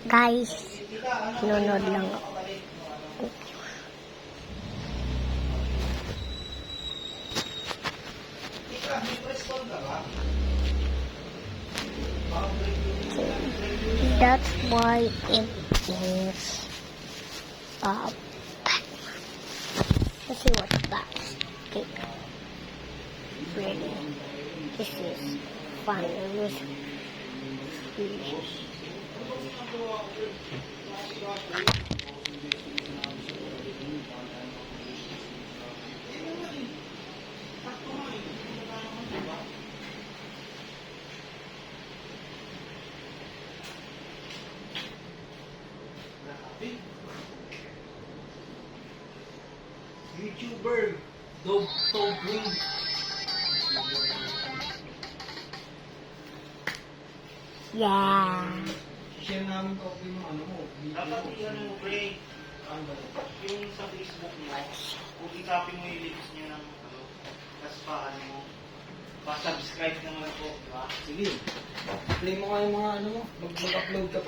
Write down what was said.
Guys, nunod lang ako. That's why it is up. Let's see what's that. Okay. Ready. This is fun. YouTuber, Dog Green. Yeah. Share namin ko yung ano mo. Dapat i-ano mo, Bray. Yung sa Facebook mo, kung i-copy mo yung links niya ng ano, tapos paano mo, pa-subscribe naman po, di ba? Sige. Play mo nga yung mga ano mo. Mag-upload ka pa.